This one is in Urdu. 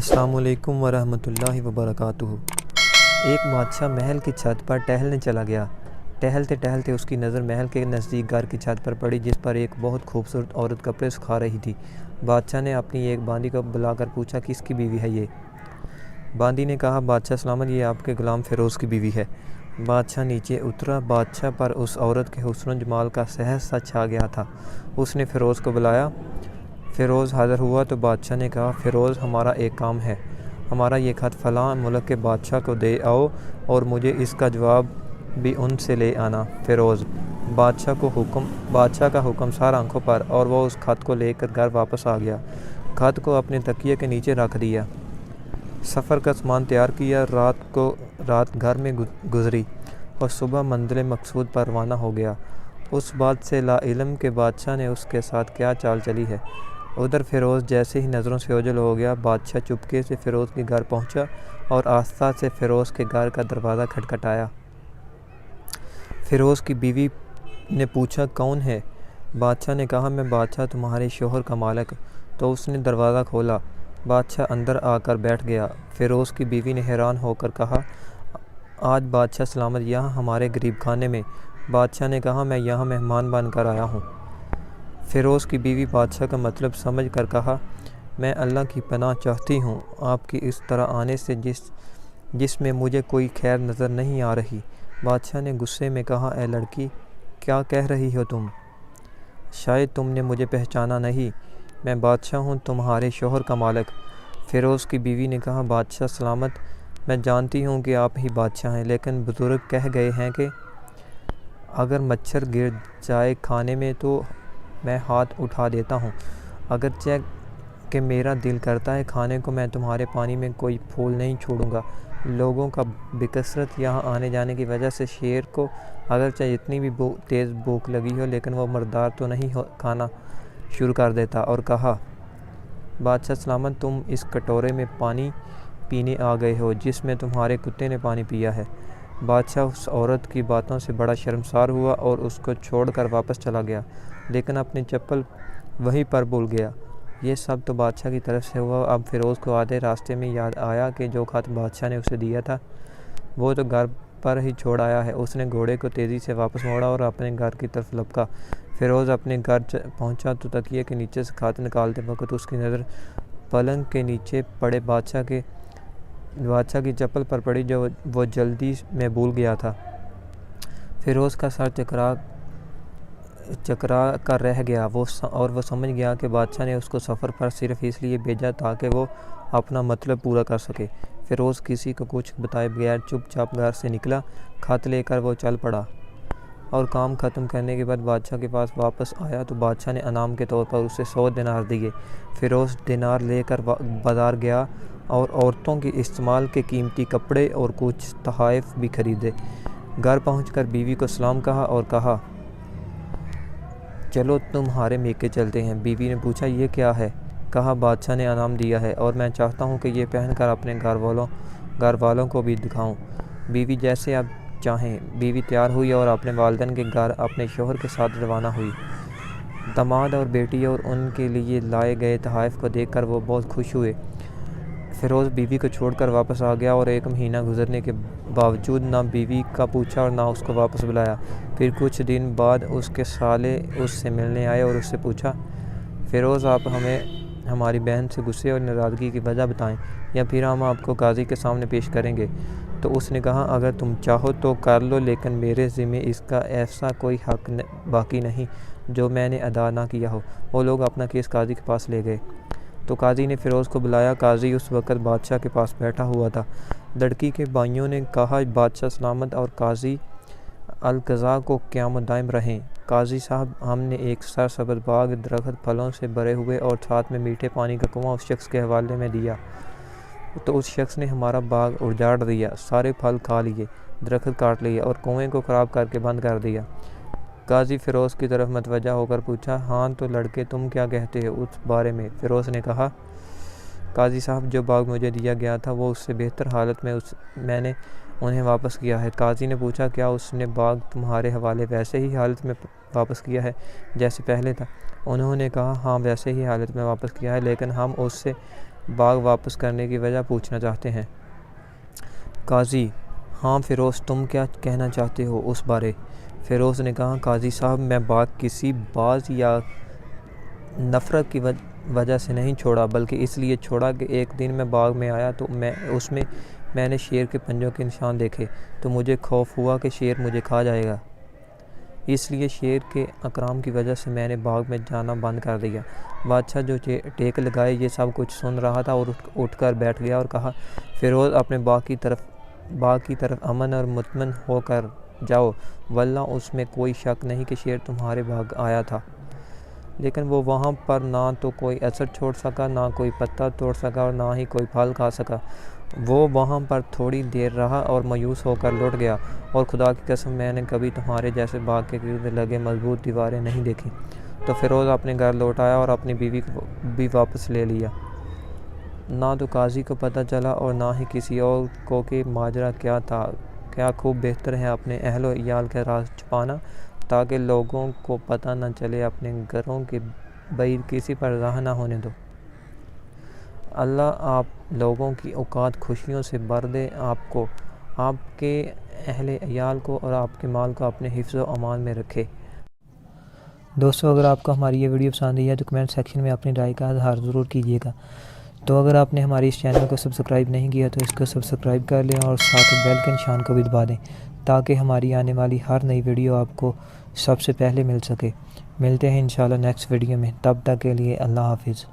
السلام علیکم ورحمۃ اللہ وبرکاتہ۔ ایک بادشاہ محل کی چھت پر ٹہلنے چلا گیا۔ ٹہلتے ٹہلتے اس کی نظر محل کے نزدیک گھر کی چھت پر پڑی، جس پر ایک بہت خوبصورت عورت کپڑے سکھا رہی تھی۔ بادشاہ نے اپنی ایک باندی کو بلا کر پوچھا، کس کی بیوی ہے یہ؟ باندی نے کہا، بادشاہ سلامت، یہ آپ کے غلام فیروز کی بیوی ہے۔ بادشاہ نیچے اترا۔ بادشاہ پر اس عورت کے حسن و جمال کا سحر سا چھا گیا تھا۔ اس نے فیروز کو بلایا۔ فیروز حاضر ہوا تو بادشاہ نے کہا، فیروز، ہمارا ایک کام ہے۔ ہمارا یہ خط فلاں ملک کے بادشاہ کو دے آؤ اور مجھے اس کا جواب بھی ان سے لے آنا۔ فیروز بادشاہ کا حکم سار آنکھوں پر، اور وہ اس خط کو لے کر گھر واپس آ گیا۔ خط کو اپنے تکیے کے نیچے رکھ دیا۔ سفر کا سامان تیار کیا۔ رات گھر میں گزری اور صبح منزل مقصود پر روانہ ہو گیا۔ اس بات سے لا علم کہ بادشاہ نے اس کے ساتھ کیا چال چلی ہے۔ ادھر فیروز جیسے ہی نظروں سے اوجھل ہو گیا، بادشاہ چپکے سے فیروز کے گھر پہنچا اور آہستہ سے فیروز کے گھر کا دروازہ کھٹکھٹایا۔ فیروز کی بیوی نے پوچھا، کون ہے؟ بادشاہ نے کہا، میں بادشاہ، تمہارے شوہر کا مالک۔ تو اس نے دروازہ کھولا۔ بادشاہ اندر آ کر بیٹھ گیا۔ فیروز کی بیوی نے حیران ہو کر کہا، آج بادشاہ سلامت یہاں ہمارے غریب خانے میں؟ بادشاہ نے کہا، میں یہاں مہمان بن کر آیا ہوں۔ فیروز کی بیوی بادشاہ کا مطلب سمجھ کر کہا، میں اللہ کی پناہ چاہتی ہوں آپ کی اس طرح آنے سے، جس میں مجھے کوئی خیر نظر نہیں آ رہی۔ بادشاہ نے غصے میں کہا، اے لڑکی، کیا کہہ رہی ہو تم؟ شاید تم نے مجھے پہچانا نہیں۔ میں بادشاہ ہوں، تمہارے شوہر کا مالک۔ فیروز کی بیوی نے کہا، بادشاہ سلامت، میں جانتی ہوں کہ آپ ہی بادشاہ ہیں، لیکن بزرگ کہہ گئے ہیں کہ اگر مچھر گر جائے کھانے میں تو میں ہاتھ اٹھا دیتا ہوں۔ اگرچہ کہ میرا دل کرتا ہے کھانے کو، میں تمہارے پانی میں کوئی پھول نہیں چھوڑوں گا۔ لوگوں کا بکثرت یہاں آنے جانے کی وجہ سے شیر کو اگرچہ جتنی بھی تیز بھوک لگی ہو، لیکن وہ مردار تو نہیں کھانا شروع کر دیتا، اور کہا، بادشاہ سلامت، تم اس کٹورے میں پانی پینے آ گئے ہو جس میں تمہارے کتے نے پانی پیا ہے۔ بادشاہ اس عورت کی باتوں سے بڑا شرمسار ہوا اور اس کو چھوڑ کر واپس چلا گیا، لیکن اپنی چپل وہیں پر بھول گیا۔ یہ سب تو بادشاہ کی طرف سے ہوا۔ اب فیروز کو آدھے راستے میں یاد آیا کہ جو خط بادشاہ نے اسے دیا تھا وہ تو گھر پر ہی چھوڑ آیا ہے۔ اس نے گھوڑے کو تیزی سے واپس موڑا اور اپنے گھر کی طرف لپکا۔ فیروز اپنے گھر پہنچا تو تکیے کے نیچے سے خط نکالتے وقت اس کی نظر پلنگ کے نیچے پڑے بادشاہ کی چپل پر پڑی، جو وہ جلدی میں بھول گیا تھا۔ فیروز کا سر چکرا کر رہ گیا، اور وہ سمجھ گیا کہ بادشاہ نے اس کو سفر پر صرف اس لیے بھیجا تاکہ وہ اپنا مطلب پورا کر سکے۔ فیروز کسی کو کچھ بتائے بغیر چپ چاپ گھر سے نکلا۔ خط لے کر وہ چل پڑا، اور کام ختم کرنے کے بعد بادشاہ کے پاس واپس آیا تو بادشاہ نے انعام کے طور پر اسے 100 دینار دیے۔ فیروز دینار لے کر بازار گیا اور عورتوں کے استعمال کے قیمتی کپڑے اور کچھ تحائف بھی خریدے۔ گھر پہنچ کر بیوی کو سلام کہا اور کہا، چلو تمہارے میکے چلتے ہیں۔ بیوی نے پوچھا، یہ کیا ہے؟ کہا، بادشاہ نے انعام دیا ہے اور میں چاہتا ہوں کہ یہ پہن کر اپنے گھر والوں کو بھی دکھاؤں۔ بیوی، جیسے آپ چاہیں۔ بیوی تیار ہوئی اور اپنے والدین کے گھر اپنے شوہر کے ساتھ روانہ ہوئی۔ داماد اور بیٹی اور ان کے لیے لائے گئے تحائف کو دیکھ کر وہ بہت خوش ہوئے۔ فیروز بیوی کو چھوڑ کر واپس آ گیا اور 1 مہینہ گزرنے کے باوجود نہ بیوی کا پوچھا اور نہ اس کو واپس بلایا۔ پھر کچھ دن بعد اس کے سالے اس سے ملنے آئے اور اس سے پوچھا، فیروز، آپ ہمیں ہماری بہن سے غصے اور ناراضگی کی وجہ بتائیں، یا پھر ہم آپ کو قاضی کے سامنے پیش کریں گے۔ تو اس نے کہا، اگر تم چاہو تو کر لو، لیکن میرے ذمے اس کا ایسا کوئی حق باقی نہیں جو میں نے ادا نہ کیا ہو۔ وہ لوگ اپنا کیس قاضی کے پاس لے گئے تو قاضی نے فیروز کو بلایا۔ قاضی اس وقت بادشاہ کے پاس بیٹھا ہوا تھا۔ لڑکی کے بھائیوں نے کہا، بادشاہ سلامت اور قاضی القضاء کو قیام دائم رہیں۔ قاضی صاحب، ہم نے ایک سرسبز باغ، درخت پھلوں سے بھرے ہوئے اور ساتھ میں میٹھے پانی کا کنواں اس شخص کے حوالے میں دیا، تو اس شخص نے ہمارا باغ اجاڑ دیا، سارے پھل کھا لیے، درخت کاٹ لیے اور کنویں کو خراب کر کے بند کر دیا۔ قاضی فیروز کی طرف متوجہ ہو کر پوچھا، ہاں تو لڑکے، تم کیا کہتے ہو اس بارے میں؟ فیروز نے کہا، قاضی صاحب، جو باغ مجھے دیا گیا تھا وہ اس سے بہتر حالت میں نے انہیں واپس کیا ہے۔ قاضی نے پوچھا، کیا اس نے باغ تمہارے حوالے ویسے ہی حالت میں واپس کیا ہے جیسے پہلے تھا؟ انہوں نے کہا، ہاں ویسے ہی حالت میں واپس کیا ہے، لیکن ہم اس سے باغ واپس کرنے کی وجہ پوچھنا چاہتے ہیں۔ قاضی: ہاں فیروز، تم کیا کہنا چاہتے ہو اس بارے؟ فیروز نے کہا: قاضی صاحب، میں باغ کسی باز یا نفرت کی وجہ سے نہیں چھوڑا، بلکہ اس لیے چھوڑا کہ ایک دن میں باغ میں آیا تو اس میں نے شیر کے پنجوں کے نشان دیکھے تو مجھے خوف ہوا کہ شیر مجھے کھا جائے گا۔ اس لیے شیر کے اکرام کی وجہ سے میں نے باغ میں جانا بند کر دیا۔ بادشاہ جو ٹیک لگائے یہ سب کچھ سن رہا تھا اور اٹھ کر بیٹھ گیا اور کہا: فیروز، اپنے باغ کی طرف امن اور مطمئن ہو کر جاؤ، واللہ اس میں کوئی شک نہیں کہ شیر تمہارے باغ آیا تھا، لیکن وہ وہاں پر نہ تو کوئی اثر چھوڑ سکا، نہ کوئی پتا توڑ سکا اور نہ ہی کوئی پھل کھا سکا۔ وہ وہاں پر تھوڑی دیر رہا اور مایوس ہو کر لوٹ گیا، اور خدا کی قسم میں نے کبھی تمہارے جیسے باغ کے گرد لگے مضبوط دیواریں نہیں دیکھی۔ تو فیروز اپنے گھر لوٹ آیا اور اپنی بیوی کو بھی واپس لے لیا۔ نہ تو قاضی کو پتہ چلا اور نہ ہی کسی اور کو کہ ماجرا کیا تھا۔ کیا خوب بہتر ہے اپنے اہل و عیال کے راز چھپانا تاکہ لوگوں کو پتہ نہ چلے، اپنے گھروں کے بعید کسی پر راہ نہ ہونے دو۔ اللہ آپ لوگوں کی اوقات خوشیوں سے بھر دے، آپ کو، آپ کے اہل عیال کو اور آپ کے مال کو اپنے حفظ و امان میں رکھے۔ دوستو، اگر آپ کو ہماری یہ ویڈیو پسند آئی ہے تو کمنٹ سیکشن میں اپنی رائے کا اظہار ضرور کیجیے گا۔ تو اگر آپ نے ہماری اس چینل کو سبسکرائب نہیں کیا تو اس کو سبسکرائب کر لیں اور ساتھ بیل کے نشان کو بھی دبا دیں تاکہ ہماری آنے والی ہر نئی ویڈیو آپ کو سب سے پہلے مل سکے۔ ملتے ہیں انشاءاللہ نیکسٹ ویڈیو میں، تب تک کے لیے اللہ حافظ۔